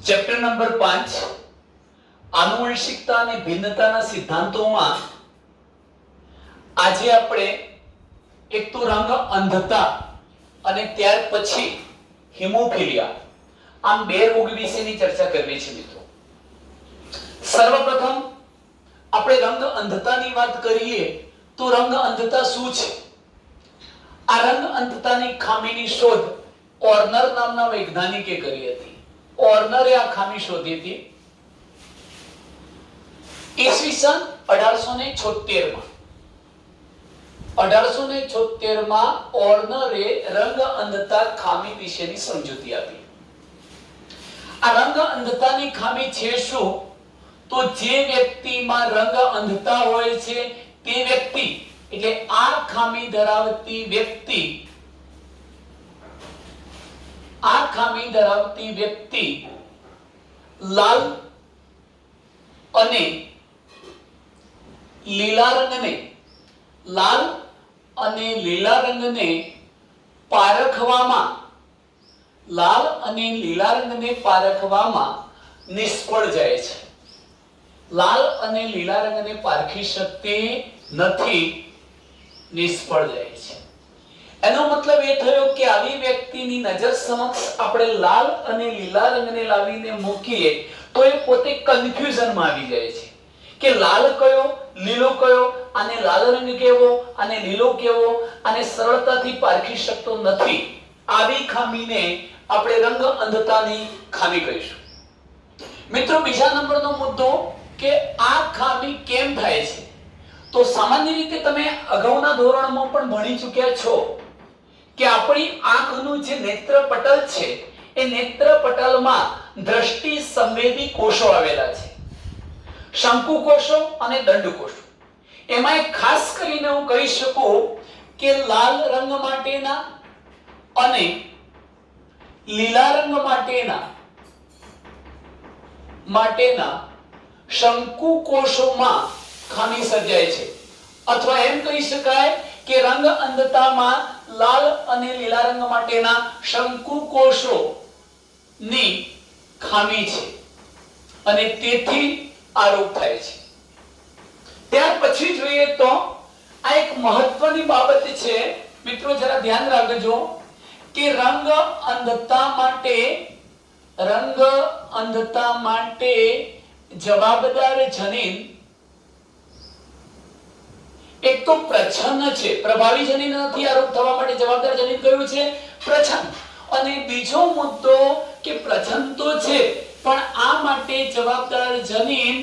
Chapter number 5 આનુવંશિકતા અને ભિન્નતાના સિદ્ધાંતોમાં આજે આપણે એક તો રંગ અંધતા અને ત્યાર પછી હિમોફિલિયા આમ બે રોગ વિશેની ચર્ચા કરવી છે મિત્રો। સર્વપ્રથમ આપણે રંગ અંધતાની વાત કરીએ તો રંગ અંધતા શું છે? આ રંગ અંધતાની ખામીની શોધ ઓર્નર નામના વૈજ્ઞાનિકે કરી હતી। ઓર્નરે આ ખામી શોધી હતી ઈસવીસન 1876 માં। 1876 માં ઓર્નરે રંગ અંધતા ખામી વિશેની સમજૂતી આપી। આ રંગ અંધતાની ખામી છે શું? તો જે વ્યક્તિમાં રંગ અંધતા હોય છે તે વ્યક્તિ એટલે આ ખામી ધરાવતી વ્યક્તિ લાલ અને લીલા રંગને પારખવામાં નિષ્ફળ જાય છે। લાલ અને લીલા રંગને પારખી શકતી નથી, નિષ્ફળ જાય છે। એનો મતલબ એ થયો કે આવી વ્યક્તિની નજર સમક્ષ આપણે લાલ અને લીલા રંગને લાવીને મૂકીએ તો એ પોતે કન્ફ્યુઝનમાં આવી જાય છે કે લાલ કયો, લીલો કયો, આને લાલ રંગ કેવો, આને લીલો કેવો, આને સરળતાથી પારખી શકતો નથી। આવી ખામીને આપણે રંગ અંધતાની ખામી કહીશું। મિત્રો, બીજા નંબરનો મુદ્દો કે આ ખામી કેમ થાય છે? તો સામાન્ય રીતે તમે અગાઉના ધોરણમાં પણ ભણી ચૂક્યા છો કે આપણી આંખનું જે નેત્રપટલ છે એ નેત્રપટલમાં દ્રષ્ટિ સંવેદી કોષો આવેલા છે, શંકુ કોષો અને દંડ કોષો। એમાં એક ખાસ કરીને હું કહી શકું કે લાલ રંગ માટેના અને લીલા રંગ માટેના શંકુ કોષોમાં ખામી સર્જાય છે, અથવા એમ કહી શકાય કે રંગ અંધતામાં લાલ અને લીલા રંગ માટેના શંકુ કોષોની ખામી છે અને તેથી આ રોગ થાય છે। ત્યાર પછી જોઈએ તો આ એક મહત્વની બાબત છે મિત્રો, જરા ધ્યાન રાખજો કે રંગ અંધતા માટે જવાબદાર જનીન એક તો પ્રચ્છન્ન છે, પ્રભાવી જનીન નથી। આ રોગ થવા માટે જવાબદાર જનીન કયું છે? પ્રચ્છન્ન। અને બીજો મુદ્દો કે પ્રચ્છન્ન તો છે પણ આ માટે જવાબદાર જનીન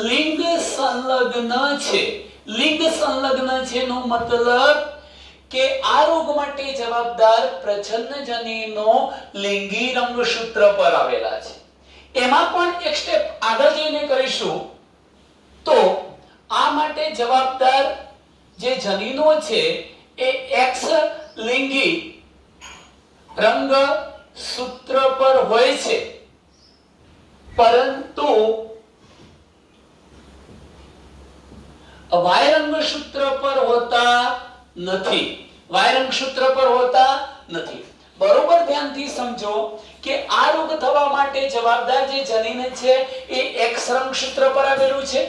લિંગ સંલગ્ન છે। લિંગ સંલગ્ન છે નો મતલબ કે આ રોગ માટે જવાબદાર પ્રચ્છન્ન જનીનો લિંગી રંગસૂત્ર પર આવેલા છે। એમાં પણ એક સ્ટેપ આગળ જઈને કરીશું તો આ માટે જવાબદાર જે જનીનો છે એ એક્સ લિંગી રંગસૂત્ર પર હોય છે, પરંતુ વાય રંગસૂત્ર પર હોતા નથી। બરોબર ધ્યાનથી સમજો કે આ રોગ થવા માટે જવાબદાર જે જનીન છે એ એક્સ રંગસૂત્ર પર આવેલું છે।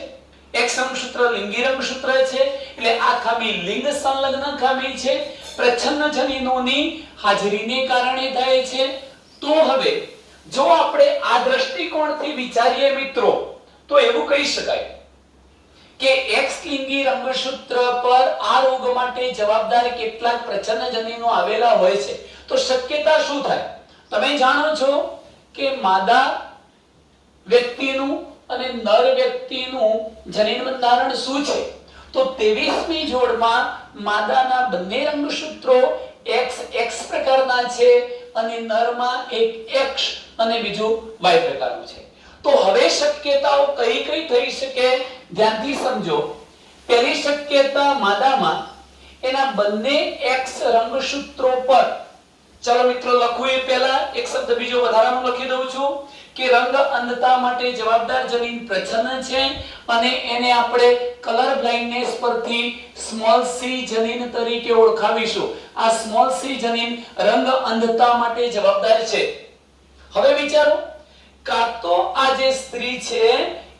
એક્સ રંગસૂત્ર લિંગી રંગસૂત્ર છે એટલે આ ખામી લિંગ સંલગ્ન ખામી છે, પ્રચ્છન્ન જનીનોની હાજરીને કારણે થાય છે। તો હવે જો આપણે આ દ્રષ્ટિકોણથી વિચારીએ મિત્રો તો એવું કહી શકાય કે એક્સ લિંગી રંગસૂત્ર પર આ રોગ માટે જવાબદાર કેટલાક પ્રચ્છન્ન જનીનો આવેલા હોય છે। તો શક્યતા શું થાય? તમે જાણો છો કે માદા વ્યક્તિનું અને નર વ્યક્તિનું જનીન બંધારણ શું છે? તો 23મી જોડમાં માદાના બંને રંગસૂત્રો XX પ્રકારના છે અને નરમાં એક X અને બીજું Y પ્રકારનું છે। તો હવે શક્યતાઓ કઈ થઈ શકે? ધ્યાનથી સમજો। પહેલી શક્યતા માદામાં એના બંને X રંગસૂત્રો પર, ચલો મિત્રો લખું એ પહેલા એક શબ્દ બીજો વધારાનો લખી દઉં છું કે રંગ અંધતા માટે જવાબદાર જનીન પ્રચ્છન્ન છે અને એને આપણે કલર બ્લાઇન્ડનેસ પરથી સ્મોલ સી જનીન તરીકે ઓળખાવીશું। આ સ્મોલ સી જનીન રંગ અંધતા માટે જવાબદાર છે। હવે વિચારો કાં તો આ જે સ્ત્રી છે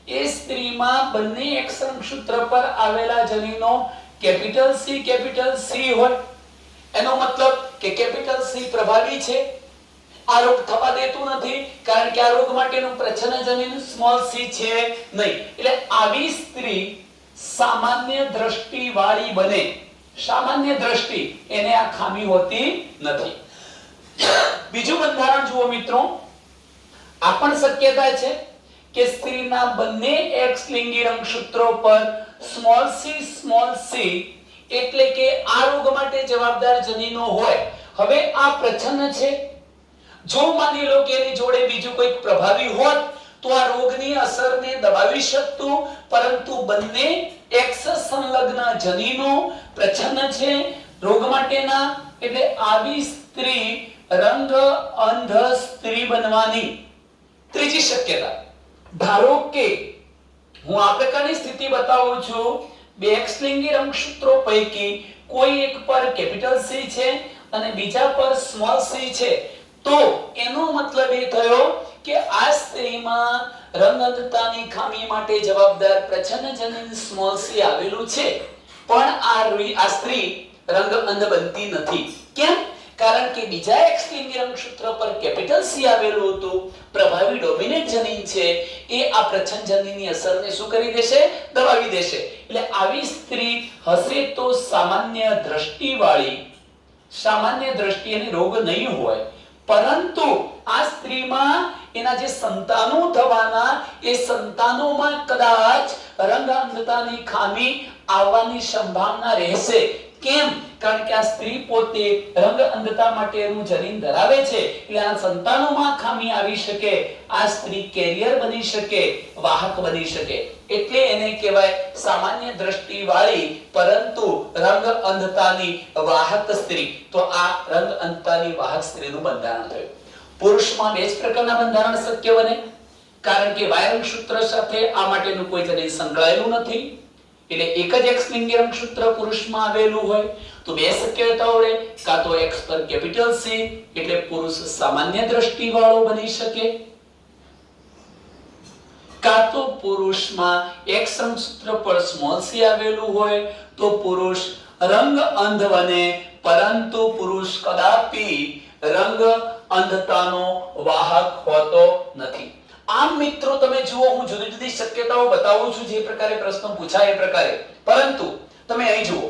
એ સ્ત્રીમાં બંને એક્સ રંગસૂત્ર પર આવેલા જનીનો કેપિટલ સી હોય, એનો મતલબ કે કેપિટલ સી પ્રભાવી છે, આ રોગ થવા દેતું નથી, કારણ કે આ રોગ માટેનું પ્રચ્છન્ન જનીન સ્મોલ સી છે નહીં. એટલે આવી સ્ત્રી સામાન્ય દ્રષ્ટિ વાળી બને. સામાન્ય દ્રષ્ટિ એને આ ખામી હોતી નથી. બીજું બંધારણ જુઓ મિત્રો, આ પણ શક્યતા છે કે સ્ત્રીના બંને એક્સ લિંગી રંગસૂત્રો પર સ્મોલ સી એટલે કે આ રોગ માટે જવાબદાર જનીનો હોય. હવે આ પ્રચ્છન્ન છે, જો માની લો કે એની જોડે બીજું કોઈક પ્રભાવી હોત તો આ રોગની અસરને દબાવી શકતું, પરંતુ બંને એક્સ સંલગ્ન જનીનો પ્રચ્છન્ન છે રોગ માટેના, એટલે આવી સ્ત્રી રંગ અંધ સ્ત્રી બનવાની. ત્રીજી શક્યતા, ધારો કે હું આ પ્રકારની સ્થિતિ બતાવું છું, બે એક્સ લિંગી રંગસૂત્રો પૈકી કોઈ એક પર કેપિટલ સી છે અને બીજા પર સ્મોલ સી છે, તો એનો મતલબ એ થયો કે આ સ્ત્રીમાં રંગઅંધતાની ખામી માટે જવાબદાર પ્રચ્છન્ન જનીન સ્મોલ સી આવેલું છે, પણ આ સ્ત્રી રંગ અંધ બનતી નથી. કેમ? કારણ કે બીજા એક્સ લિંગી રંગસૂત્ર પર કેપિટલ સી આવેલું હતું, પ્રભાવી ડોમિનેન્ટ જનીન છે, એ આ પ્રચ્છન્ન જનીનની અસરને શું કરી દેશે? દબાવી દેશે. એટલે આવી સ્ત્રી હશે તો સામાન્ય દ્રષ્ટિવાળી, સામાન્ય દ્રષ્ટિ અને રોગ નહીં હોય, પરંતુ આ સ્ત્રીમાં એના જે સંતાનો થવાના એ સંતાનોમાં કદાચ રંગ અંધતાની ખામી આવવાની સંભાવના રહેશે. કેમ? કારણ કે આ સ્ત્રી પોતે રંગ અંધતા માટેનું જનીન ધરાવે છે, એટલે આ સંતાનોમાં ખામી આવી શકે, આ સ્ત્રી કેરિયર બની શકે, વાહક બની શકે, એટલે એને કહેવાય સામાન્ય દ્રષ્ટિ વાળી પરંતુ રંગ અંધતાની વાહક સ્ત્રી. તો આ રંગ અંધતાની વાહક સ્ત્રીનું બંધારણ થયું. પુરુષમાં બે જ પ્રકારના બંધારણ શક્ય બને, કારણ કે વાય રંગસૂત્ર સાથે આ માટેનું કોઈ જનીન સંકળાયેલું નથી, એટલે એક જ એક્સ લિંગી રંગસૂત્ર પુરુષમાં આવેલું હોય તો બે શક્યતાઓ રહે, કાં તો એક્સ પર કેપિટલ સી એટલે પુરુષ સામાન્ય દ્રષ્ટિ વાળો બની શકે, કાં તો પુરુષમાં એક્સ રંગસૂત્ર પર સ્મોલ સી આવેલું હોય તો પુરુષ રંગ અંધ બને, પરંતુ પુરુષ કદાપી રંગ અંધતાનો વાહક હોતો નથી. આમ મિત્રો તમે જુઓ, હું જુદી જુદી શક્યતાઓ બતાવું છું જે પ્રકારે પ્રશ્ન પૂછાય એ પ્રકારે, પરંતુ તમે અહીં જુઓ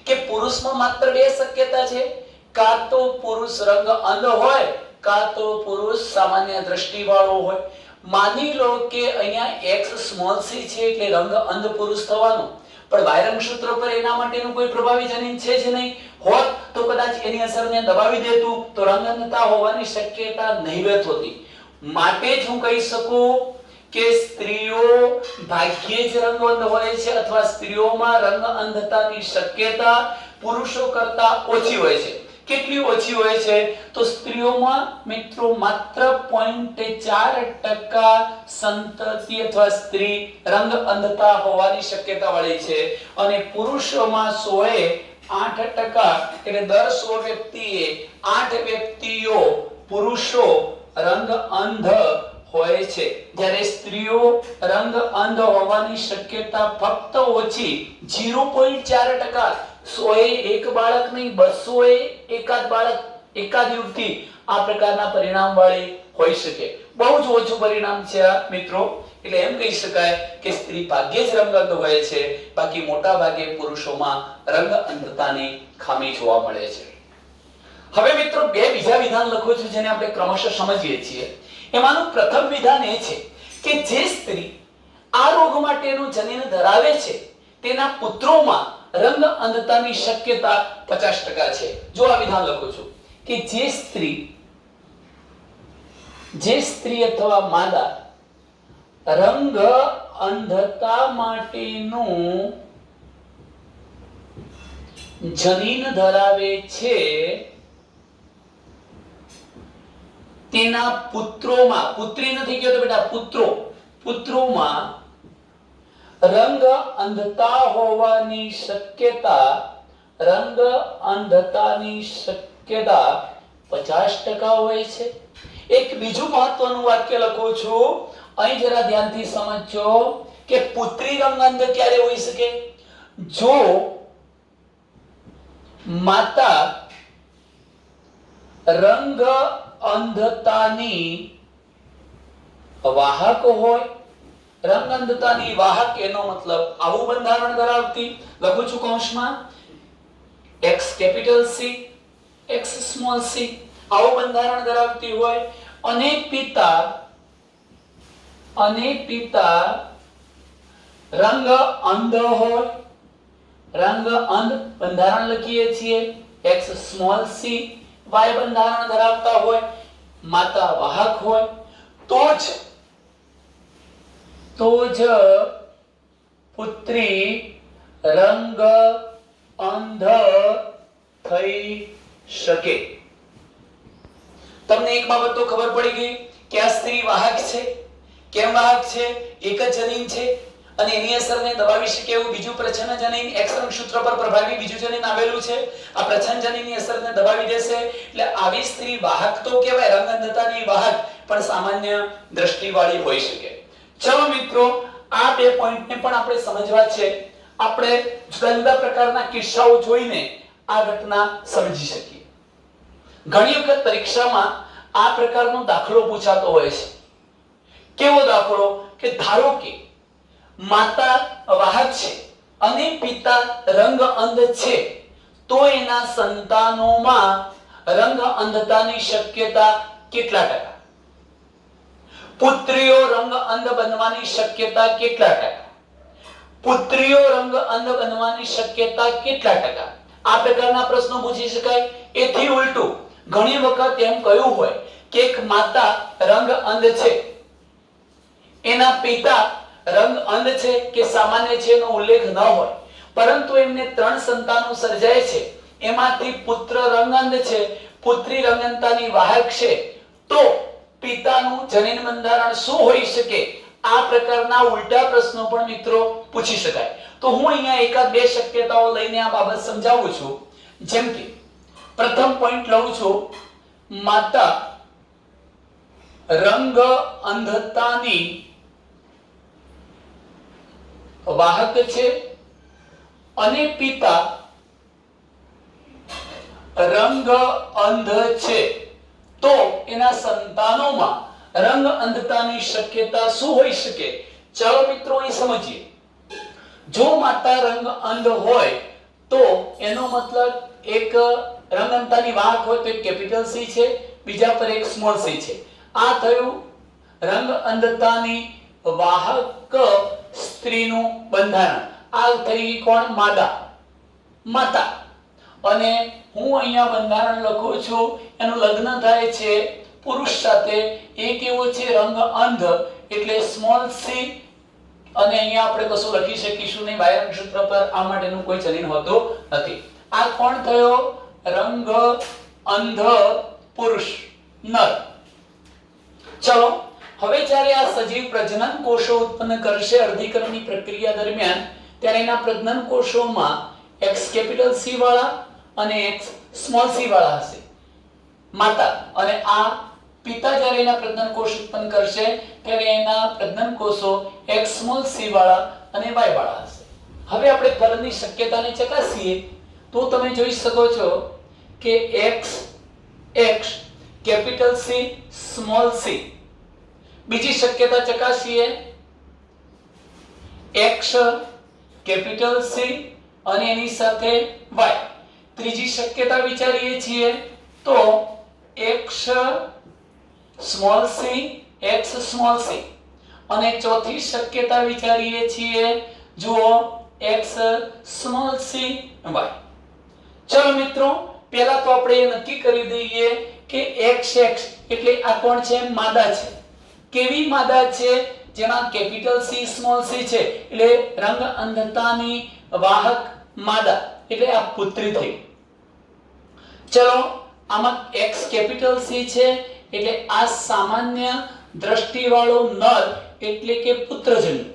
કે પુરુષમાં માત્ર બે શક્યતા છે, કાં તો પુરુષ રંગ અંધ હોય, કાં તો પુરુષ સામાન્ય દ્રષ્ટિ વાળો હોય. માની લો કે અહીંયા એક્સ સ્મોલ સી છે એટલે રંગ અંધ પુરુષ થવાનો, પણ વાય રંગસૂત્ર પર એના માટેનું કોઈ પ્રભાવી જનીન છે જ નહીં, હોત તો કદાચ એની અસરને દબાવી દેતું, તો રંગ અંધતા હોવાની શક્યતા નહિવત હોતી. માટે જ હું કહી શકું કે સ્ત્રીઓ ભાગ્યે જ રંગ અંધ હોય છે, અથવા સ્ત્રીઓમાં રંગ અંધતાની શક્યતા પુરુષો કરતા ઓછી હોય છે. કેટલી ઓછી હોય છે? તો સ્ત્રીઓમાં મિત્રો માત્ર 0.4% સંતતિ અથવા સ્ત્રી રંગ અંધતા હોવાની શક્યતા વાળી છે, અને પુરુષોમાં 108%, એટલે દર 100 વ્યક્તિએ 8 વ્યક્તિઓ પુરુષો રંગ અંધ હોય છે, જ્યારે સ્ત્રીઓ રંગ અંધ હોવાની શક્યતા ફક્ત ઓછી 0.4%. 100 એક બાળક નહીં, 200 એકાદ બાળક, એકાદ યુવતી આ પ્રકારના પરિણામ વાળી હોઈ શકે. બહુ જ ઓછું પરિણામ છે આ મિત્રો. એટલે એમ કહી શકાય કે સ્ત્રી ભાગ્યે જ રંગ અંધ હોય છે, બાકી મોટા ભાગે પુરુષોમાં રંગ અંધતાની ખામી જોવા મળે છે. હવે મિત્રો બે બીજા વિધાન લખું છું જેને આપણે ક્રમશઃ સમજીએ છીએ. એમાંનું પ્રથમ વિધાન એ છે કે જે સ્ત્રી આ રોગ માટેનું જનીન ધરાવે છે તેના પુત્રોમાં રંગ અંધતાની શક્યતા 50% છે. જો આ વિધાન લખું છું કે જે સ્ત્રી અથવા માદા રંગ અંધતા માટેનું જનીન ધરાવે છે તેના પુત્રોમાં, પુત્રી નથી કહેતો બેટા, પુત્રોમાં રંગ અંધતા હોવાની શક્યતા, રંગ અંધતાની શક્યતા 50% હોય છે. એક બીજું મહત્વનું વાક્ય લખું છું, અહીં જરા ધ્યાનથી સમજજો કે પુત્રી રંગ અંધ ક્યારે હોઈ શકે? જો માતા રંગ અંધતાની વાહક હોય, રંગ અંધતાની વાહક એનો મતલબ આવું બંધારણ ધરાવતી, લખું છું કૌંસમાં x capital C x small c, આવું બંધારણ ધરાવતી હોય અને પિતા રંગ અંધ હોય, રંગ અંધ બંધારણ લખીએ છીએ x સ્મોલ c, y બંધારણ ધરાવતા હોય, માતા વાહક હોય, તો જ પુત્રી રંગ અંધ થઈ શકે. તમને એક બાબત તો ખબર પડી ગઈ કે આ સ્ત્રી વાહક છે. કેમ વાહક છે? એક જ જનીન છે અને એની અસરને દબાવી શકે એવું બીજું પ્રચ્છન્ન જનીન X રંગસૂત્ર પર પ્રભાવી બીજું જનીન આવેલું છે. આ પ્રચ્છન્ન જનીનની અસરને દબાવી દેશે એટલે આવી સ્ત્રી વાહક તો કહેવાય, રંગ અંધતાની વાહક, પણ સામાન્ય દ્રષ્ટિવાળી હોઈ શકે. ચલો મિત્રો, આ બે પોઈન્ટને પણ આપણે સમજવા છે. આપણે જુદા જુદા પ્રકારના કિસ્સાઓ જોઈને આ ઘટના સમજી શકીએ. ઘણી વખત પરીક્ષામાં આ પ્રકારનો દાખલો પૂછાતો હોય છે. કેવો દાખલો? કે ધારો કે માતા વાહક છે અને પિતા રંગ અંધ છે, તો એના સંતાનોમાં રંગ અંધતાની શક્યતા કેટલા ટકા? પુત્રીઓ રંગ અંધ બનવાની શક્યતા કેટલા ટકા? પુત્રીઓ રંગ અંધ બનવાની શક્યતા કેટલા ટકા? આ પ્રકારના પ્રશ્નો પૂછી શકાય. એથી ઉલટું ઘણી વખત એમ કહ્યું હોય કે એક માતા રંગ અંધ છે, એના પિતા રંગ અંધ છે કે સામાન્ય છે એનો ઉલ્લેખ ન હોય, પરંતુ એમને 3 સંતાનો સર્જાય છે, એમાંથી પુત્ર રંગ અંધ છે, પુત્રી રંગ અંધતાની વાહક છે, તો પિતાનું જનીન બંધારણ શું હોઈ શકે? આ પ્રકારના ઉલટા પ્રશ્નો પણ મિત્રો પૂછી શકાય. તો હું અહીંયા એકાદ બે શક્યતાઓ લઈને આ બાબત સમજાવું છું. જેમ કે પ્રથમ પોઈન્ટ લઉં છું, માતા રંગ અંધતાની વાહક છે અને પિતા રંગ અંધ છે, તો એના સંતાનોમાં રંગ અંધતાની શક્યતા શું હોઈ શકે? ચાલો મિત્રો અહીં સમજીએ. જો માતા રંગ અંધ હોય તો એનો મતલબ એક રંગ અંધતાની વાહક હોય તો એક કેપિટલ C છે, બીજા પર એક સ્મોલ c છે. આ થયું રંગ અંધતાની વાહક સ્ત્રીનું બંધારણ. આ થઈ કોણ? માતા. અને હું અહીંયા બંધારણ લખું છું, એનું લગ્ન થાય છે પુરુષ સાથે. એ કેવો છે? રંગ અંધ, એટલે સ્મોલ c. અને અહીંયા આપણે કશું લખી શકીશું નહીં, બાહ્ય રંગસૂત્ર પર આ માટેનું કોઈ ચલિન હોતું નથી. આ કોણ થયો? રંગ અંધ પુરુષ, નર. ચલો, હવે જ્યારે આ સજીવ પ્રજનન કોષો ઉત્પન્ન કરશે અર્ધીકરણની પ્રક્રિયા દરમિયાન, ત્યારે એના પ્રજનન કોષોમાં X કેપિટલ C વાળા અને X સ્મોલ c વાળા હશે, માતા. અને આ પિતા જ્યારે એના પ્રજનન કોષ ઉત્પન્ન કરશે ત્યારે એના પ્રજનન કોષો X સ્મોલ c વાળા અને Y વાળા હશે. હવે આપણે ફલનની શક્યતાને ચકાસીએ તો તમે જોઈ શકો છો કે X capital C small c. બીજી શક્યતા ચકાસીએ, X કેપિટલ C અને એની સાથે Y. ત્રીજી શક્યતા વિચારીએ છીએ તો X small c X small c. અને ચોથી શક્યતા વિચારીએ છીએ, જુઓ, X સ્મોલ c Y. ચલો મિત્રો, પહેલા તો આપણે નક્કી કરી દઈએ કે XX એટલે આ કોણ છે? માદા છે. કેવી માદા છે? જેમાં કેપિટલ C સ્મોલ c છે, એટલે રંગ અંધતાની વાહક માદા, એટલે આ પુત્રી થઈ. ચલો, આમાં X કેપિટલ C છે એટલે આ સામાન્ય દ્રષ્ટિવાળો નર, એટલે કે પુત્રજન્મી.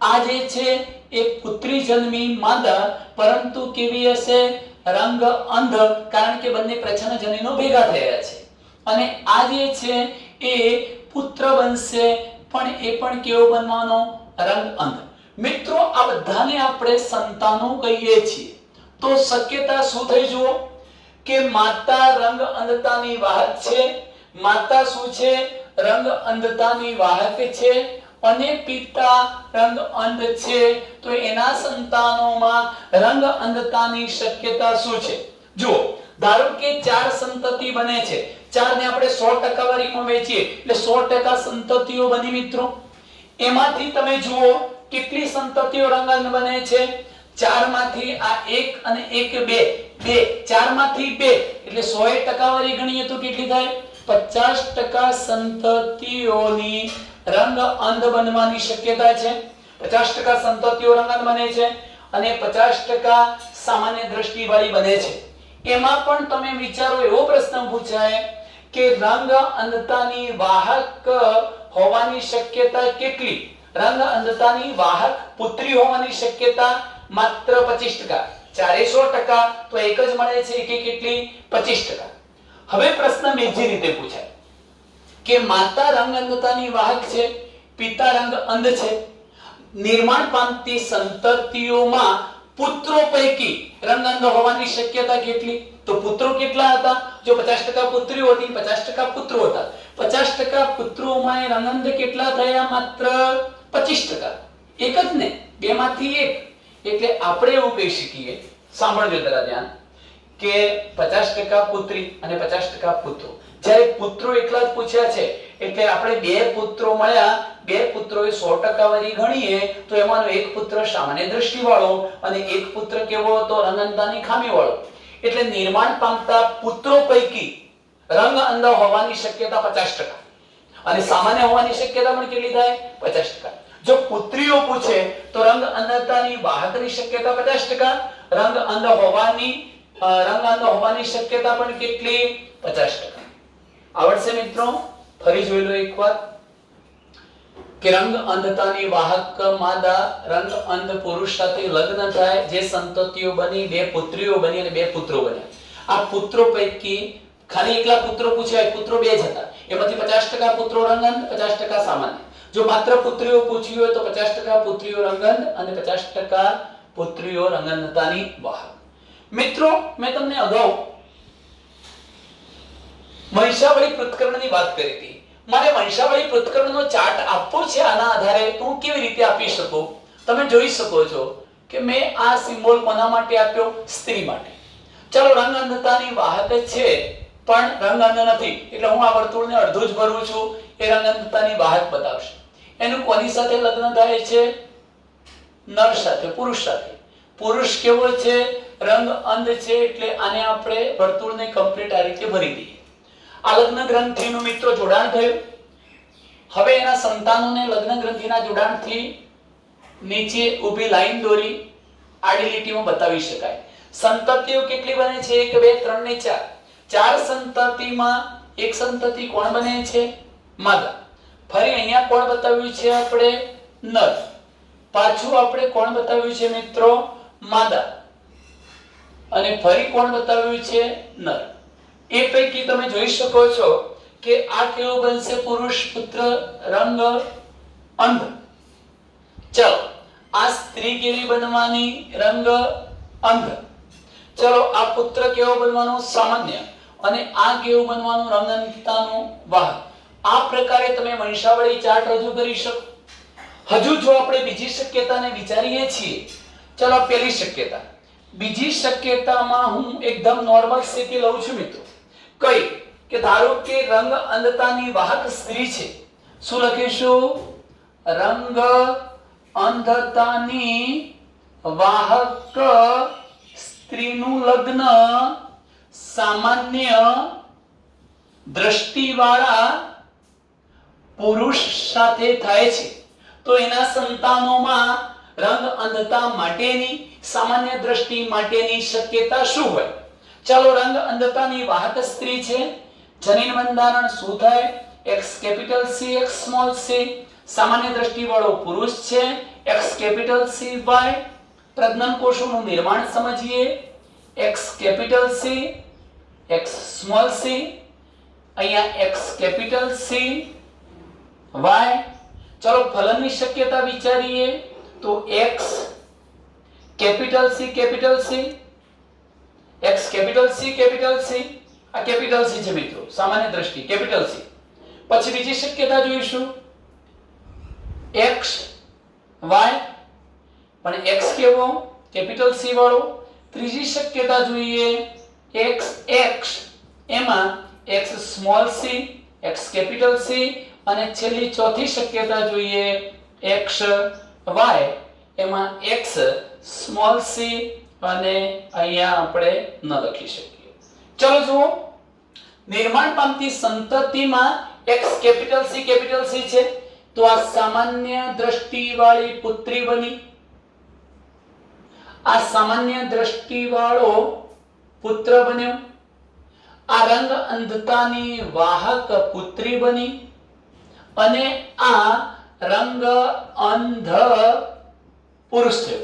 આ જે છે એ પુત્રી જન્મી માદા, પરંતુ કેવી હશે? રંગ અંધ, કારણ કે બંને પ્રચ્છન્ન જનીનો ભેગા થયા છે. અને આ જે છે એ પુત્ર બનશે, પણ એ પણ કેવો બનવાનો? રંગ અંધ. મિત્રો આ બધાને આપણે સંતાનો કહીએ છીએ. તો શક્યતા શું થઈ જુઓ કે માતા રંગ અંધતાની વાહક છે, માતા શું છે? રંગ અંધતાની વાહક છે, અને પિતા રંગ અંધ છે. તો એના સંતાનોમાં રંગ અંધતાની શક્યતા શું છે? જુઓ, ધારો કે 4 સંતતિ બને છે, 4 ને આપણે 100% વાળીમાં વેચીએ એટલે 100% સંતતિઓ બની મિત્રો. એમાંથી તમે જુઓ કેટલી સંતતિઓ રંગાંગ બને છે? 4 માંથી આ 1 અને 1 2 4 માંથી 2 એટલે 100% વાળી ગણીએ તો કેટલી થાય? 50% સંતતિઓની રંગ અંધ બનવાની શક્યતા છે. 50% સંતતિઓ રંગ અંધ બને છે અને 50% સામાન્ય દ્રષ્ટિ વાળી બને છે. એમાં પણ તમે વિચારો, એવો પ્રશ્ન પૂછાય કે રંગ અંધતાની વાહક હોવાની શક્યતા કેટલી? રંગ અંધતાની વાહક પુત્રી હોવાની શક્યતા માત્ર 25%. 400% તો એક જ મળે છે કે કેટલી? 25%. હવે પ્રશ્ન બીજી રીતે પૂછાય કે માતા રંગ અંધતાની વાહક છે, પિતા રંગ અંધ છે, નિર્માણ પામતી સંતતિઓમાં પુત્રો પૈકી રંગ અંધ હોવાની શક્યતા કેટલી? તો પુત્રો કેટલા હતા? જો 50% પુત્રીઓ હતી, 50% પુત્રો હતા. 50% પુત્રોમાં રંગ અંધ કેટલા થયા? માત્ર 25%. એક જ ને, બે માંથી એક. એટલે આપણે એવું કહી શકીએ, સાંભળજો જરા ધ્યાન, કે 50% પુત્રી અને 50% પુત્રો. જ્યારે પુત્રો એકલા જ પૂછ્યા છે એટલે આપણે બે પુત્રો મળ્યા, બે પુત્રોએ 100% વાળી ગણીએ તો એમાંનો એક પુત્ર સામાન્ય દ્રષ્ટિ વાળો અને એક પુત્ર કેવો હતો? રંગ અંધતાની ખામી વાળો. એટલે નિર્માણ પામતા પુત્રો પૈકી રંગ અંધ હોવાની શક્યતા 50% અને સામાન્ય હોવાની શક્યતા પણ કેટલી થાય? 50%. જો પુત્રીઓ પૂછે તો રંગ અંધતાની વાહકની શક્યતા 50%, રંગ અંધ હોવાની શક્યતા પણ કેટલી? 50%. આવડશે મિત્રો? ફરી જોઈ લો એકવાર કે રંગ અંધતાની વાહક માદા રંગ અંધ પુરુષ સાથે લગ્ન થાય, જે સંતતિઓ બની, બે પુત્રીઓ બની અને બે પુત્રો બન્યા. આ પુત્રો પૈકી ખાલી એકલા પુત્રો પૂછ્યા, પુત્રો બે જ હતા, એમાંથી 50% પુત્રો રંગ અંધ, 50% સામાન્ય. જો માત્ર પુત્રીઓ પૂછી હોય તો 50% પુત્રીઓ રંગ અંધ અને 50% પુત્રીઓ રંગ અંધતાની વાહક. મિત્રો મેં તમને અગાઉ વંશાવળી પૃથ્કરણની વાત કરી હતી. મારે વંશાવળી પૃથ્કરણનો ચાર્ટ આપવો છે, આના આધારે તો હું કેવી રીતે આપી શકું? તમે જોઈ શકો છો કે મેં આ સિમ્બોલ કોના માટે આપ્યો? સ્ત્રી માટે. ચલો, રંગ અંધતાની વાહક છે પણ રંગ અંધ નથી, એટલે હું આ વર્તુળને અડધું જ ભરું છું, એ રંગ અંધતાની વાહક બતાવશે. એનું કોની સાથે લગ્ન થાય છે? નર સાથે, પુરુષ સાથે. પુરુષ કેવો છે? રંગ અંધ છે, એટલે આને આપણે વર્તુળને કમ્પ્લીટ આ રીતે ભરી દઈએ. આ લગ્ન ગ્રંથિનું મિત્રો જોડાણ થયું. હવે એના સંતાનોને લગ્ન ગ્રંથિના જોડાણથી નીચે ઊભી લાઈન દોરી આડી લીટીમાં બતાવી શકાય. સંતતિઓ કેટલી બને છે? 1 2 3 ને 4. 4 સંતતિમાં એક સંતતિ કોણ બને છે? માદા. ફરી અહીંયા કોણ બતાવ્યું છે આપણે? નર. પાછું આપણે કોણ બતાવ્યું છે મિત્રો? માદા. અને ફરી કોણ બતાવ્યું છે? નર. એ પૈકી તમે જોઈ શકો છો કે આ કેવો બનશે? પુરુષ પુત્ર રંગ અંધ. ચલો, આ સ્ત્રી કેવી બનવાની? રંગ અંધ. ચલો, આ પુત્ર કેવો બનવાનો? સામાન્ય. અને આ કેવું બનવાનું? રંગ અંધતાનું વાહક. આ પ્રકારે તમે વંશાવળી ચાર્ટ રજૂ કરી શકો. હજુ જો આપણે બીજી શક્યતાને વિચારીએ છીએ, ચલો પહેલી શક્યતા. બીજી શક્યતામાં હું એકદમ નોર્મલ સ્થિતિ લઉં છું મિત્રો. કઈ? કે ધારો કે રંગ અંધતાની વાહક સ્ત્રી છે. શું લખીશું? રંગ અંધતાની વાહક સ્ત્રીનું લગ્ન સામાન્ય દ્રષ્ટિવાળા પુરુષ સાથે થાય છે, તો એના સંતાનોમાં રંગ અંધતા માટેની, સામાન્ય દ્રષ્ટિ માટેની શક્યતા શું હોય? ચાલો, રંગ અંધતાની વાહક સ્ત્રી છે, જનીન બંધારણ શું થાય? X capital C X small c. સામાન્ય દ્રષ્ટિ વાળો પુરુષ છે, X કેપિટલ C Y. પ્રજનન કોષોનું નિર્માણ સમજીએ, X capital C X small c. અહીંયા x કેપિટલ C, y, ચલો ફલનની શક્યતા વિચારીએ તો x capital C capital C, x capital C capital C, આ કેપિટલ C છે મિત્રો સામાન્ય દ્રષ્ટિ કેપિટલ C. પછી બીજી શક્યતા જોઈશું x y, પણ x કેવો કેપિટલ C વાળો. ત્રીજી શક્યતા જોઈએ x x, એમાં x small c, x capital C, અને છેલ્લી ચોથી શક્યતા જોઈએ x y, એમાં x સ્મોલ c, અને અહીંયા આપણે ન લખી શકીએ. ચલો જુઓ, નિર્માણ પામતી સંતતિમાં x capital C capital C છે તો આ સામાન્ય દ્રષ્ટિ વાળી પુત્રી બની, આ સામાન્ય દ્રષ્ટિ વાળો પુત્ર બન્યો, આ રંગ અંધતાની વાહક પુત્રી બની, અને આ રંગ અંધ પુરુષ થયો.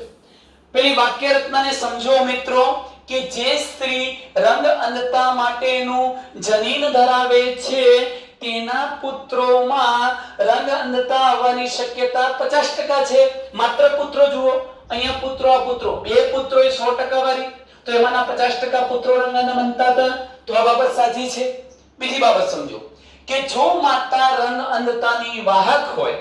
પેલી વાક્ય રચનાને સમજો મિત્રો કે જે સ્ત્રી રંગ અંધતા માટેનું જનીન ધરાવે છે તેના પુત્રોમાં રંગ અંધતા આવવાની શક્યતા 50% છે. માત્ર પુત્રો જુઓ, અહીંયા પુત્રો આ પુત્રો, બે પુત્રો એ 100% વાળી, તો એમાંના 50% પુત્રો રંગ અંધ બનતા હતા, તો આ બાબત સાચી છે. બીજી બાબત સમજો કે જો માતા રંગ અંધતાની વાહક હોય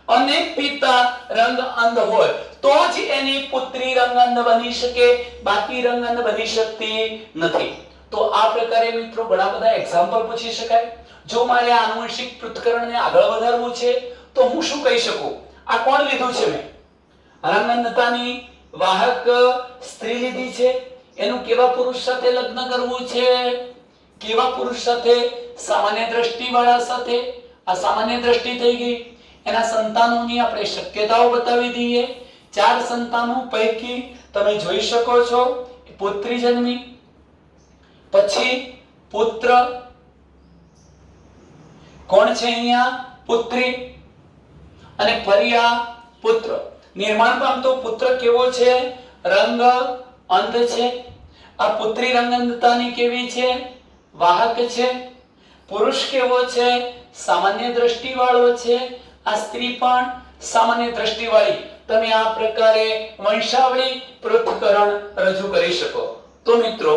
અને પિતા રંગ અંધ હોય તો જ એની પુત્રી રંગ અંધ બની શકે, બાકી રંગ અંધ બની શકતી નથી. તો આ પ્રકારે મિત્રો ઘણા બધા એક્ઝામ્પલ પૂછી શકાય. જો મારે આનુવંશિક પૃથ્થકરણને આગળ વધારવું છે તો હું શું કહી શકું? આ કોણ લીધું છે મેં? રંગ અંધતાની વાહક સ્ત્રી લીધી છે, એનું કેવા પુરુષ સાથે લગ્ન કરવું છે? કેવા પુરુષ સાથે? સામાન્ય દ્રષ્ટિ વાળા સાથે. આ સામાન્ય દ્રષ્ટિ થઈ ગઈ. એના સંતાનોની આપણે શક્યતાઓ બતાવી દઈએ. 4 સંતાનો પૈકી તમે જોઈ શકો છો પુત્રી જન્મી, પછી પુત્ર, કોણ છે અહીંયા? પુત્રી, અને ફરી આ પુત્ર. નિર્માણ પામતો પુત્ર કેવો છે? રંગ અંધ છે. આ પુત્રી રંગ અંધતાની કેવી છે? વાહક છે. પુરુષ કેવો છે? સામાન્ય દ્રષ્ટિ વાળો છે. આ સ્ત્રી પણ સામાન્ય દ્રષ્ટિ વાળી. તમે આ પ્રકારે વંશાવળી પૃથ્થકરણ રજૂ કરી શકો. તો મિત્રો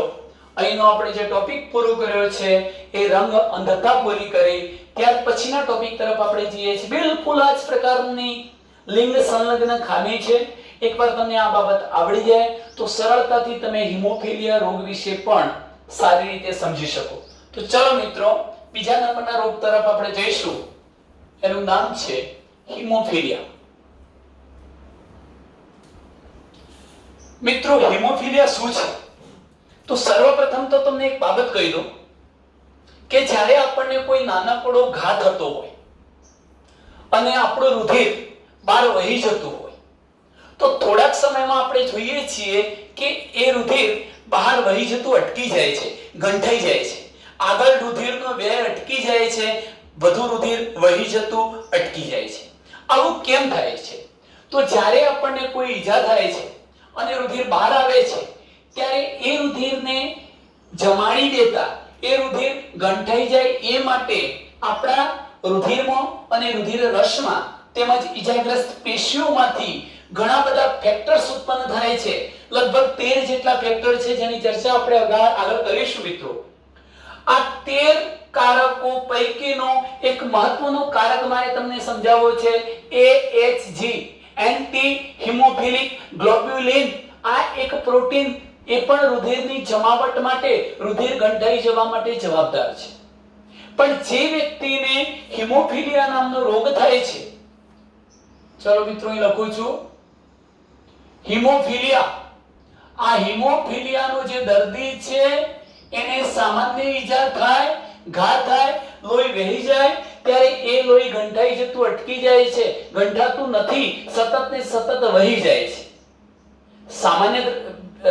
અહીંનો આપણે જે ટોપિક પૂરો કર્યો છે એ રંગ અંધતા પૂરી કરી. ત્યાર પછીના ટોપિક તરફ આપણે જઈએ છીએ. બિલકુલ આ જ પ્રકારની લિંગ સંલગ્ન ખામી છે. એકવાર તમને આ બાબત આવડી જાય તો સરળતાથી તમે હિમોફિલિયા રોગ વિશે પણ સારી રીતે સમજી શકો. તો ચલો મિત્રો બીજા નંબરના રોગ તરફ આપણે જઈશું. એનું નામ છે હિમોફિલિયા. મિત્રો હિમોફિલિયા શું છે? તો સર્વપ્રથમ તો તમને એક બાબત કહી દઉં કે જ્યારે આપણને કોઈ નાનકડો ઘા થતો હોય અને આપણું રુધિર બહાર વહી જતું હોય તો થોડાક સમયમાં આપણે જોઈએ છીએ કે એ રુધિર બહાર વહી જતું અટકી જાય છે, ગંઠાઈ જાય છે. આગળ રુધિરનો વ્યય અટકી જાય છે, વધુ રુધિર વહી જતું અટકી જાય છે. આવું કેમ થાય છે? તો જ્યારે આપણને કોઈ ઈજા થાય છે અને રુધિર બહાર આવે છે ત્યારે એ રુધિરને જમાડી દેતા, એ રુધિર ગંઠાઈ જાય એ માટે આપણા રુધિરમાં અને રુધિર રસમાં તેમજ ઈજાગ્રસ્ત પેશીઓમાંથી ઘણા બધા ફેક્ટર્સ ઉત્પન્ન થાય છે. લગભગ 13 જેટલા ફેક્ટર છે જેની ચર્ચા આપણે આગળ કરીશું મિત્રો. આ 13 કારકો પૈકીનો એક મહત્વનો કારક મારે તમને સમજાવવો છે, AHG, એન્ટી હિમોફિલિક ગ્લોબ્યુલિન. આ એક પ્રોટીન એ પણ રુધિરની જમાવટ માટે, રુધિર ગંઠાઈ જવા માટે જવાબદાર છે. પણ જે વ્યક્તિને હિમોફિલિયા નામનો રોગ થાય છે, ચલો મિત્રો અહીં લખું છું હિમોફિલિયા. આ હિમોફિલિયાનો જે દર્દી છે એને સામાન્ય ઈજા થાય, ઘા થાય, લોહી વહી જાય ત્યારે એ લોહી ગંઠાઈ જતું અટકી જાય છે, ગંઠાતું નથી, સતત ને સતત વહી જાય છે.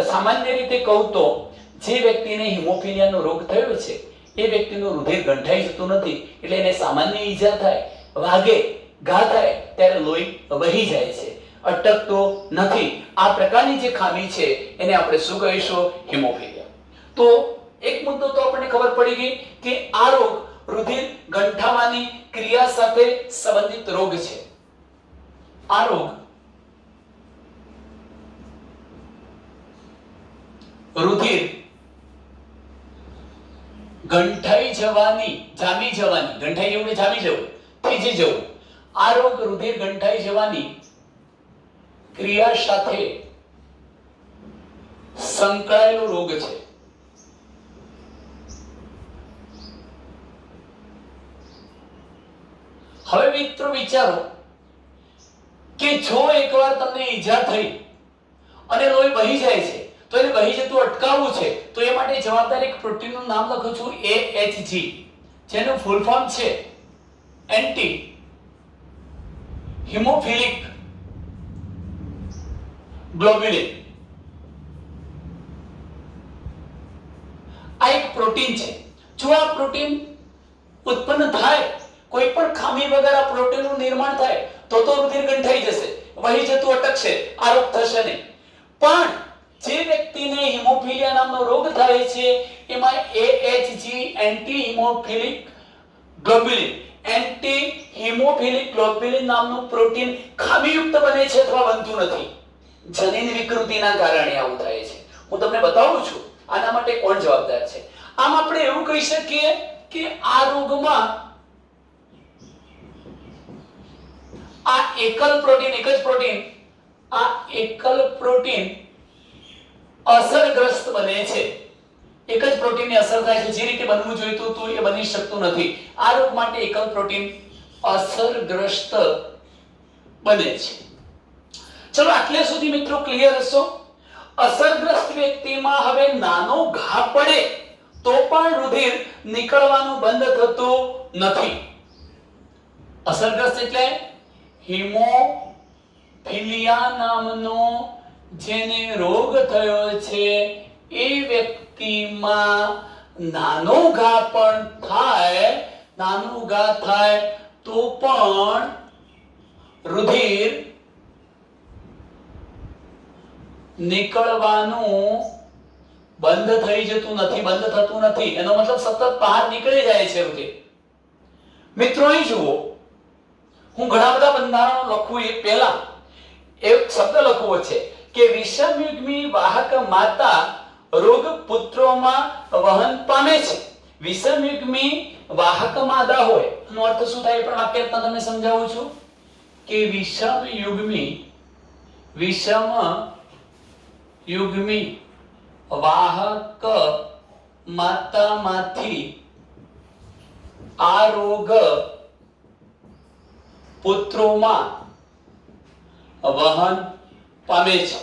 સામાન્ય રીતે કહું તો જે વ્યક્તિને હિમોફિલિયાનો રોગ થયો છે એ વ્યક્તિનું રુધિર ગંઠાઈ જતું નથી, એટલે એને સામાન્ય ઈજા થાય, વાગે, ઘા થાય ત્યારે લોહી વહી જાય છે, અટકતો નથી. આ પ્રકારની જે ખામી છે એને આપણે શું કહીશું? હિમોફિલિયા. તો એક મુદ્દો તો આપણને ખબર પડી ગઈ કે આ રોગ રુધિર ગંઠાવાની ક્રિયા સાથે સંબંધિત રોગ છે. આ રોગ રુધિર ગંઠાઈ જવાની, જામી જવાની, ગંઠાઈ જવું ને જામી જવું, થીજી જવું, આ રોગ રુધિર ગંઠાઈ જવાની ક્રિયા સાથે સંકળાયેલો રોગ છે. હવે મિત્રો વિચારો કે જો એકવાર તમને ઈજા થઈ અને લોહી વહી જાય છે તો એને વહી જતું અટકાવવું છે તો એ માટે જવાબદાર એક પ્રોટીનનું નામ લખું છું AHG, જેનું ફૂલ ફોર્મ છે એન્ટી હિમોફિલિક ગ્લોબ્યુલિન. આ એક પ્રોટીન છે. જો આ પ્રોટીન ઉત્પન્ન થાય, કોઈ પણ ખામી વગર આ પ્રોટીનનું નિર્માણ થાય તો રુધિર ગંઠાઈ જશે, વહી જતું અટકશે, આ રોગ થશે નહીં. પણ જે વ્યક્તિને હિમોફિલિયા નામનો રોગ થાય છે એમાં AHG એન્ટી હિમોફિલિક ગ્લોબ્યુલિન, એન્ટી હિમોફિલિક ગ્લોબ્યુલિન નામનું પ્રોટીન ખામીયુક્ત બને છે અથવા બનતું નથી. જનીન વિકૃતિના કારણે આવું થાય છે. હું તમને બતાવું છું આના માટે કોણ જવાબદાર છે. આમ આપણે એવું કહી શકીએ કે આ રોગમાં આ એકલ પ્રોટીન, એક જ પ્રોટીન, આ એકલ પ્રોટીન અસરગ્રસ્ત બને છે. એક જ પ્રોટીનની અસર થાય છે. જે રીતે બનવું જોઈતું હતું એ બની શકતું નથી. આ રોગ માટે એકલ પ્રોટીન અસરગ્રસ્ત બને છે. ચલો આટલે સુધી મિત્રો ક્લિયર હશો. અસરગ્રસ્ત વ્યક્તિમાં હવે નાનો ઘા પડે તો પણ રુધિર નીકળવાનું બંધ થતું નથી. અસરગ્રસ્ત એટલે હિમોફિલિયા નામનો જેને રોગ થયો છે એ વ્યક્તિમાં નાનો ઘા પણ થાય, નાનો ઘા થાય તો પણ રુધિર નીકળવાનું બંધ થઈ જતું નથી, બંધ થતું નથી. એનો મતલબ સતત બહાર નીકળી જાય છે રુધિર. મિત્રો અહીં જુઓ, હું ઘણા બધા બંધારણો લખું એ પહેલા એક શબ્દ લખવો છે કે વિષમયુગ્મી વાહક માતા રોગ પુત્રોમાં વહન પામે છે. વિષમયુગ્મી વાહક માદા હોય એનો અર્થ શું થાય પણ વાક્યમાં તમને સમજાવું છું કે વિષમયુગ્મી વાહક માતામાંથી આ રોગ પુત્રોમાં વહન પામે છે.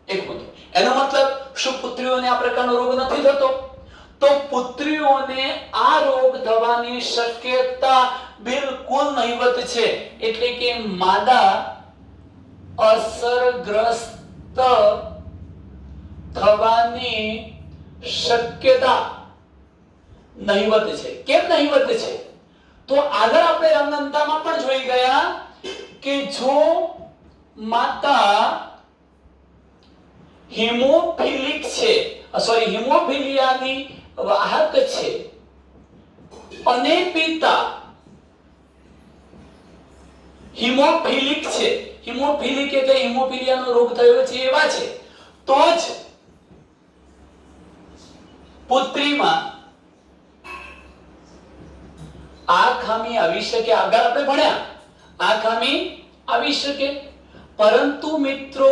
એક મુદ્દો. એનો મતલબ શું પુત્રીઓને આ પ્રકારનો રોગ નથી થતો? તો પુત્રીઓને આ રોગ થવાની શક્યતા બિલકુલ નહીવત છે. એટલે કે માદા અસરગ્રસ્ત થવાની શક્યતા નહીવત છે. કેમ નહીવત છે? તો આગળ આપણે રંગનતામાં પણ જોઈ ગયા કે જો માતા હિમોફિલિક છે, હિમોફિલિયાની વાહક છે અને પિતા હિમોફિલિક છે, હિમોફિલિક એટલે હિમોફિલિયાનો રોગ થયો છે એવા છે, તો જ પુત્રીમાં આ ખામી આવી શકે. આગળ આપણે ભણ્યા આ ખામી આવી શકે. પરંતુ મિત્રો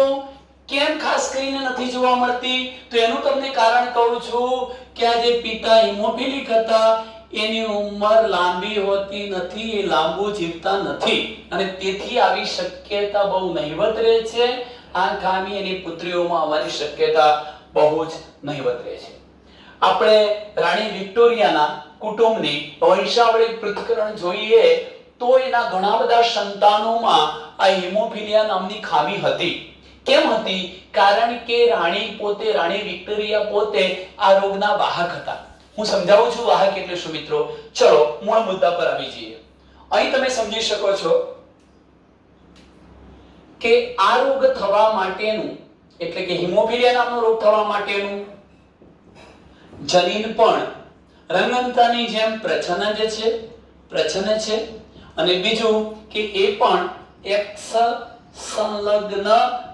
કેમ ખાસ કરીને નથી જોવા મળતી? તો એનું તમને કારણ કહું છું કે આ જે પિતા હિમોફિલિક હતા એની ઉંમર લાંબી હોતી નથી, એ લાંબુ જીવતા નથી અને તેથી આવી શક્યતા બહુ નહીવત રહે છે. આ ખામી એની પુત્રીઓમાં આવવાની શક્યતા બહુ જ નહીવત રહે છે. આપણે રાણી વિક્ટોરિયાના કુટુંબની વંશાવળી પૃથ્થકરણ જોઈએ તો એના ઘણા બધા સંતાનોમાં આ હિમોફિલિયા નામની ખામી હતી. કેમ હતી? કારણ કે રાણી વિક્ટોરિયા પોતે આ રોગના વાહક હતા. હું સમજાવું છું વાહક એટલે શું મિત્રો. ચલો મૂળ મુદ્દા પર આવી જઈએ. અહીં તમે સમજી શકો છો કે આ રોગ થવા માટેનું એટલે કે હિમોફિલિયા નામનો રોગ થવા માટેનું જનીન પણ રંગનતાની જેમ પ્રચ્છન્ન છે અને બીજું કે એ પણ X સંલગ્ન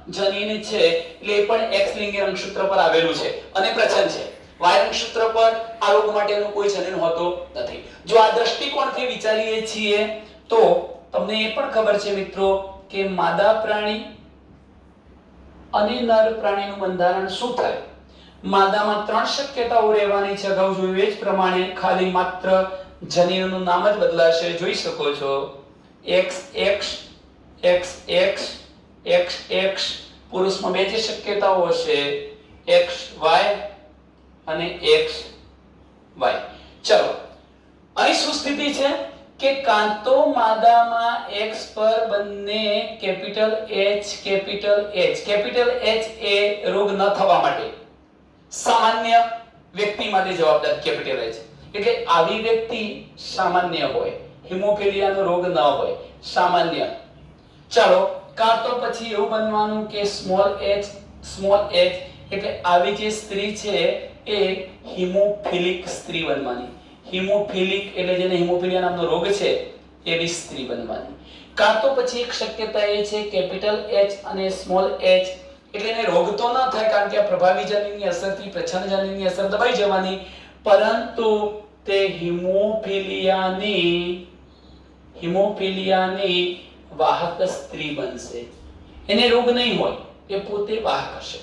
જનીન છે, એટલે એ પણ X લિંગી રંગસૂત્ર પર આવેલું છે અને પ્રચ્છન્ન છે. Y રંગસૂત્ર પર આ રોગ માટેનું કોઈ જનીન હોતો નથી. જો આ દ્રષ્ટિકોણથી વિચારીએ છીએ તો તમને એ પણ ખબર છે મિત્રો કે માદા પ્રાણી અને નર પ્રાણીનું બંધારણ શું થાય. માદામાં 3 શક્યતાઓ રહેવાની છે, અગાઉ જોયું એ જ પ્રમાણે ખાલી માત્ર જનીનનું નામ જ બદલાશે. જોઈ શકો છો XX XX XX. પુરુષમાં 2 જ શક્યતાઓ હશે, XY અને XY. ચલો અહીં શું સ્થિતિ છે કે કાં તો માદામાં X પર બંને કેપિટલ H એ રોગ ન થવા માટે સામાન્ય વ્યક્તિ માટે જવાબદાર કેપિટલ H, એટલે આવી વ્યક્તિ સામાન્ય હોય, હિમોફિલિયાનો રોગ ન હોય, સામાન્ય. ચાલો કાં તો પછી એવું બનવાનું કે સ્મોલ h એટલે આવી જે સ્ત્રી છે એ હિમોફિલિક સ્ત્રી બનવાની. હિમોફિલિક એટલે જેને હિમોફિલિયા નામનો રોગ છે એવી સ્ત્રી બનવાની. કાં તો પછી એક શક્યતા એ છે કેપિટલ H અને સ્મોલ h એટલે એને રોગ તો ન થાય કારણ કે આ પ્રભાવી જનીનની અસરથી પ્રચ્છન્ન જનીનની અસર દબાઈ જવાની, પરંતુ તે હિમોફિલિયાની વાહક સ્ત્રી બનશે. એને રોગ નહીં હોય, એ પોતે વાહક હશે.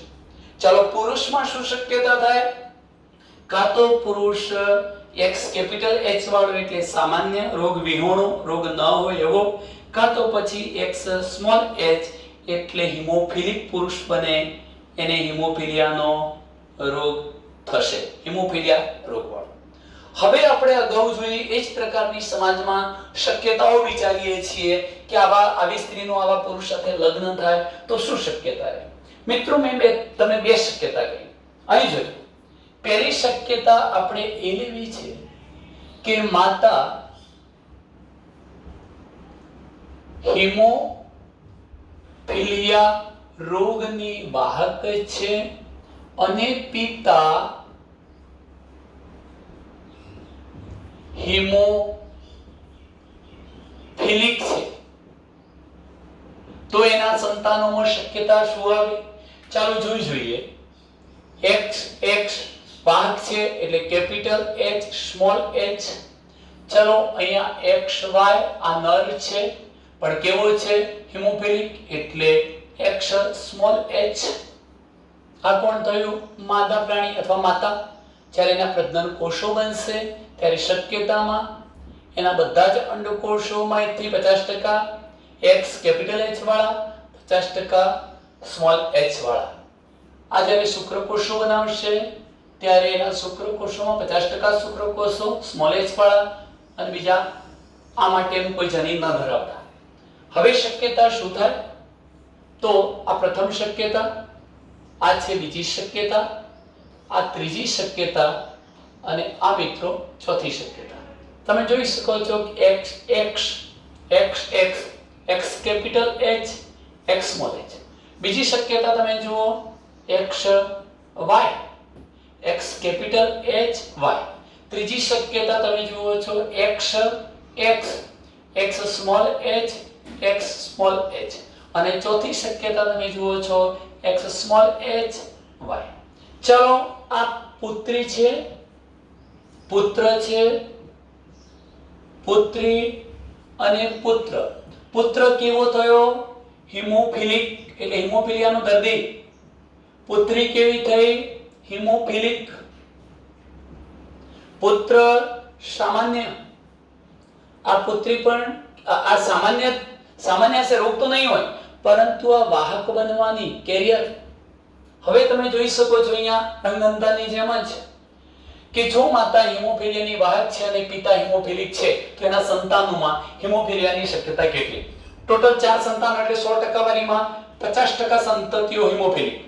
ચાલો પુરુષમાં શું શક્યતા થાય? કાં તો પુરુષ X કેપિટલ H વાળો એટલે સામાન્ય રોગ વિહોણો, રોગ ન હોય એવો, કાં તો પછી X સ્મોલ h એટલે હિમોફિલિક પુરુષ બને, એને હિમોફિલિયાનો રોગ થશે, હિમોફિલિયા રોગવાળો. હવે આપણે અગાઉ જોઈ એ જ પ્રકારની સમાજમાં શક્યતાઓ વિચારીએ છીએ કે આવી સ્ત્રીનો આવા પુરુષ સાથે લગ્ન થાય તો શું શક્યતા રહે. મિત્રો મેં તમને 2 શક્યતા કહી. અહીં જોજો, પહેલી શક્યતા આપણે એ લેવી છે કે માતા હિમોફિલિયા રોગની વાહક છે અને પિતા હિમોફિલિક છે. તો એના સંતાનોમાં શક્યતા શું આવે? ચાલો જોઈએ. XX વાહક છે એટલે કેપિટલ H સ્મોલ h. ચલો અહીંયા XY આ નર છે પણ કેવો છે? હિમોફિલિક, એટલે X સ્મોલ h. આ કોણ થયું? માદા પ્રાણી અથવા માતા. જ્યારે એના પ્રજનન કોષો બનશે ત્યારે શક્યતામાં એના બધા જ અંડકોષોમાંથી 50% X કેપિટલ H વાળા, 50% સ્મોલ h વાળા. આ જ્યારે શુક્રકોષો બનાવશે ત્યારે એના શુક્રકોષોમાં 50% શુક્રકોષો સ્મોલ h વાળા અને બીજા આ માટેનું કોઈ જનીન ન ધરાવતા. હવે શક્યતા શું થાય? તો આ પ્રથમ શક્યતા, આ છે બીજી શક્યતા, આ ત્રીજી શક્યતા અને આ મિત્રો ચોથી શક્યતા. તમે જોઈ શકો છો કે X capital H X small h. બીજી શક્યતા તમે જુઓ X કેપિટલ H Y. ત્રીજી શક્યતા તમે જુઓ છો X small h X small h અને ચોથી શક્યતા તમે જુઓ છો X સ્મોલ h Y. ચલો આ પુત્રી છે, પુત્ર છે, પુત્રી અને પુત્ર. પુત્ર કેવો થયો? હિમોફિલિક એટલે હિમોફિલિયાનો દર્દી. પુત્રી કેવી થઈ? હિમોફિલિક. પુત્ર સામાન્ય. આ પુત્રી પણ આ સામાન્ય છે, રોગ તો નહીં હોય, પરંતુ આ વાહક બનવાની કેરિયર. હવે તમે જોઈ શકો છો અહીંયા રંગનતાની જેમ જ કે જો માતા હિમોફિલિયાની વાહક છે અને પિતા હિમોફિલિક છે તો એના સંતાનોમાં હિમોફિલિયાની શક્યતા કેટલી? ટોટલ 4 સંતાન એટલે 100% વાળીમાં 50% સંતતિઓ હિમોફિલિક,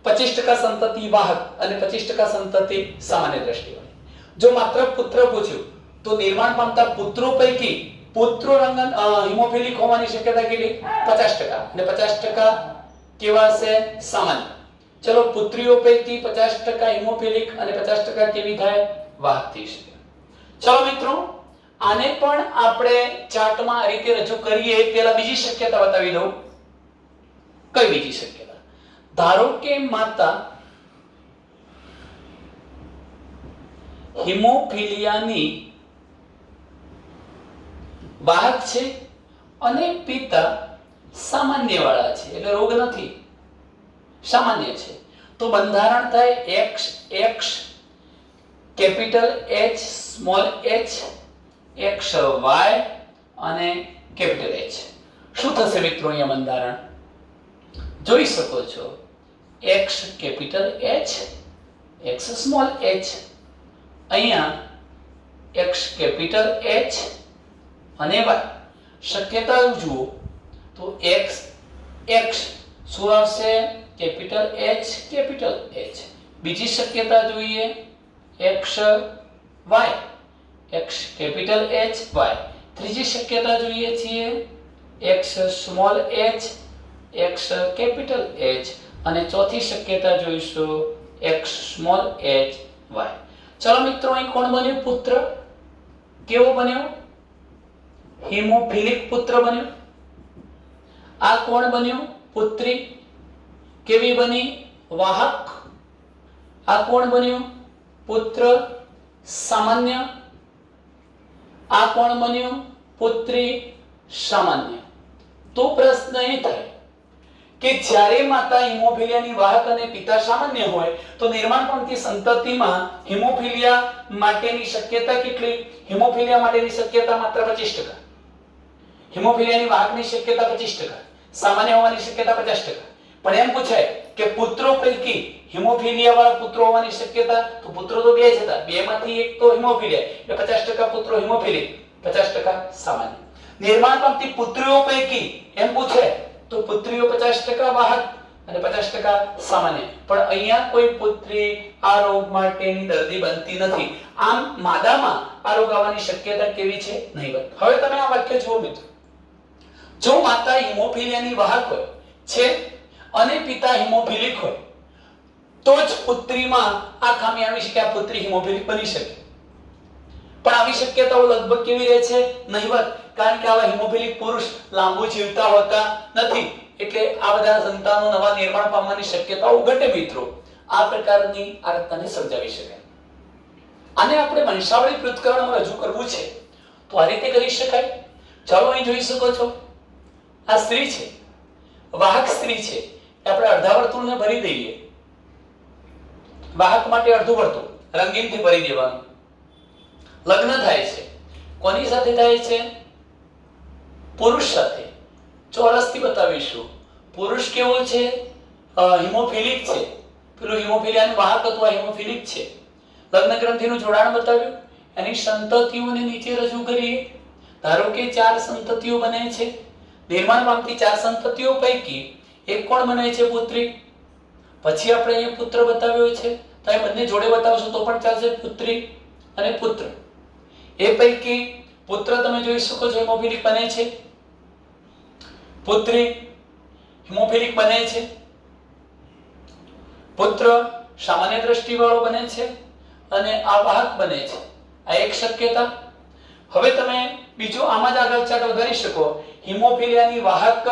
25% સંતતિ વાહક અને 25% સંતતિ સામાન્ય દ્રષ્ટિવાળી. જો માત્ર પુત્ર પૂછ્યું તો નિર્માણ પામતા પુત્રો પૈકી પુત્રો હિમોફિલિક હોવાની શક્યતા કેટલી? 50% અને 50% કેવા છે? સામાન્ય. ચલો પુત્રીઓ પૈકી 50% હિમોફિલિક અને 50% કેવી થાય વાહક થઈ શકે. ચલો મિત્રો આને પણ આપણે ચાર્ટમાં આ રીતે રજૂ કરીએ. પહેલા બીજી શક્યતા બતાવી દઉં. કઈ બીજી શક્યતા? ધારો કે માતા હિમોફિલિયાની વાહક છે અને પિતા સામાન્ય વાળા છે, એટલે રોગ નથી, સામાન્ય છે. તો બંધારણ થાય XX capital H small h XY અને કેપિટલ H. શું થશે મિત્રો અહીંયા બંધારણ? જોઈ શકો છો X capital H X small h, અહીંયા X કેપિટલ H અને Y. શક્યતા જુઓ તો X શું આવશે? Capital H capital H. બીજી શક્યતા જોઈએ XY X capital H Y. ત્રીજી શક્યતા જોઈએ છીએ X small h X capital H અને ચોથી શક્યતા જોઈશું X સ્મોલ h Y. ચલો મિત્રો અહીં કોણ બન્યો? પુત્ર. કેવો બન્યો? હિમોફિલિક પુત્ર બન્યો. આ કોણ બન્યો? પુત્રી. કેવી બની? વાહક. આ કોણ બન્યો? પુત્ર સામાન્ય. આ કોણ બન્યો? પુત્રી સામાન્ય. તો પ્રશ્ન એ થાય કે જ્યારે માતા હિમોફિલિયાની વાહક અને પિતા સામાન્ય હોય તો નિર્માણ પામતી સંતતિમાં હિમોફિલિયા માટેની શક્યતા કેટલી? હિમોફિલિયા માટેની શક્યતા માત્ર 25%. હિમોફિલિયાની વાહકની શક્યતા 25%, સામાન્ય હોવાની શક્યતા 50%. પણ એમ પૂછાય કે પુત્રો પૈકી હિમોફિલિયા વાળા પુત્રો હોવાની શક્યતા, તો પુત્રો તો બે જ હતા, બે માંથી એક તો હિમોફિલિયા, એટલે 50% પુત્રો હિમોફિલિક, 50% સામાન્ય. નિર્માણ પામતી પુત્રીઓ પૈકી એમ પૂછે તો પુત્રીઓ 50% વાહક અને 50% સામાન્ય. પણ અહીંયા કોઈ પુત્રી આ રોગ માટેની દર્દી બનતી નથી. આમ માદામાં આ રોગ આવવાની શક્યતા કેવી છે? નહીવત. હવે તમે આ વાક્ય જુઓ મિત્રો. જો માતા હિમોફિલિયાની વાહક હોય છે અને પિતા હિમોફિલિક હોય તો જ પુત્રીમાં આ ખામી આવી શકે, આ પુત્રી હિમોફિલિક બની શકે. પણ આવી શક્યતાઓ લગભગ કેવી રહે છે? નહીવત. કારણ કે આવા હિમોફિલિક પુરુષ લાંબુ જીવતા હોતા નથી, એટલે આ બધા સંતાનો નવા નિર્માણ પામવાની શક્યતાઓ ઘટે મિત્રો. આ પ્રકારની આરક્તાને સમજાવી શકાય. આને આપણે વંશાવળી પૃથ્થકરણમાં રજૂ કરવું છે તો આ રીતે કરી શકાય. ચાલો અહીં જોઈ શકો છો આ સ્ત્રી છે, વાહક સ્ત્રી છે. આપણે અડધા વર્તુળને ભરી દઈએ. વાહક માટે અડધું વર્તુળ રંગીનથી ભરી દેવાનું. લગ્ન થાય છે. કોની સાથે થાય છે? પુરુષ સાથે. ચોરસથી બતાવીશું. પુરુષ કેવો છે? હિમોફિલિક છે. પેલું હિમોફિલિયાનું વાહક હતું, આ હિમોફિલિક છે. લગ્ન ગ્રંથિનું જોડાણ બતાવ્યું. એની સંતતિઓને નીચે રજૂ કરીએ. ધારો કે 4 સંતતિઓ બને છે. નિર્માણ પામતી 4 સંતતિઓ પૈકી એક કોણ બને છે? પુત્રી. પછી આપણે અહીંયા પુત્ર બતાવ્યો છે, તો એ બંને જોડે બતાવશો તો પણ ચાલશે, પુત્રી અને પુત્ર. એ પૈકી પુત્ર તમે જોઈ શકો છો હિમોફિલિક બને છે, પુત્રી હિમોફિલિક બને છે, પુત્ર સામાન્ય દ્રષ્ટિવાળો બને છે અને આ વાહક બને છે. આ એક શક્યતા. હવે તમે બીજો આમાં જ આગળ ચાર્ટ વધારી શકો. હિમોફિલિયાની વાહક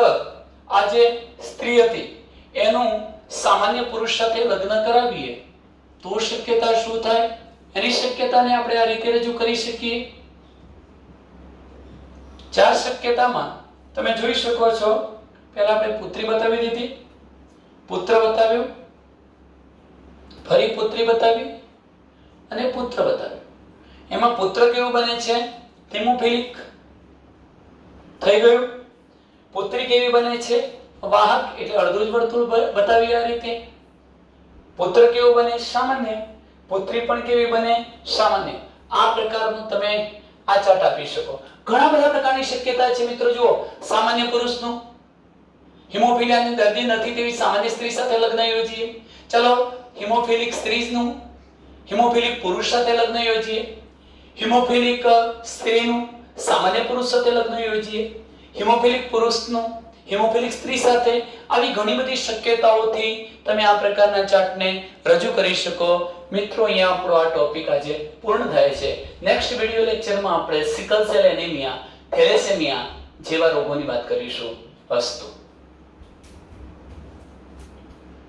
આ જે સ્ત્રી હતી એનું સામાન્ય પુરુષ સાથે લગ્ન કરાવીએ તો શક્યતા શું થાય? એની શક્યતાને આપણે આ રીતે રજૂ કરી શકીએ. 4 શક્યતામાં તમે જોઈ શકો છો. પહેલા આપણે પુત્રી બતાવી દીધી, પુત્ર બતાવ્યો, ફરી પુત્રી બતાવી અને પુત્ર બતાવ્યો. એમાં પુત્ર કેવું બને છે? હિમોફિલિક થઈ ગયું. પુત્રી કેવી બને છે? વાહક, એટલે અડધું જ વર્તુળ બતાવી આ રીતે. પુત્ર કેવું બને? સામાન્ય. પુત્રી પણ કેવી બને? સામાન્ય. આ પ્રકારનું તમે આ ચાર્ટ આપી શકો. ઘણા બધા પ્રકારની શક્યતા છે મિત્રો. જુઓ, સામાન્ય પુરુષનું, હિમોફિલિયાની દર્દી નથી તેવી સામાન્ય સ્ત્રી સાથે લગ્ન યોજીએ. ચલો હિમોફિલિક સ્ત્રીનું હિમોફિલિક પુરુષ સાથે લગ્ન યોજીએ. હિમોફિલિક સ્ત્રીનું સામાન્ય પુરુષ સાથે લગ્ન યોજીએ. હિમોફિલિક પુરુષનું હિમોફિલિક સ્ત્રી સાથે આવી ઘણી બધી શક્યતાઓથી તમે આ પ્રકારના ચાર્ટને રજૂ કરી શકો. મિત્રો, અહીંયા આપણો આ ટોપિક આજે પૂર્ણ થાય છે. નેક્સ્ટ વિડિયો લેક્ચરમાં આપણે સિકલ સેલ એનિમિયા, થેલેસેમિયા જેવા રોગોની વાત કરીશું. અસ્તુ.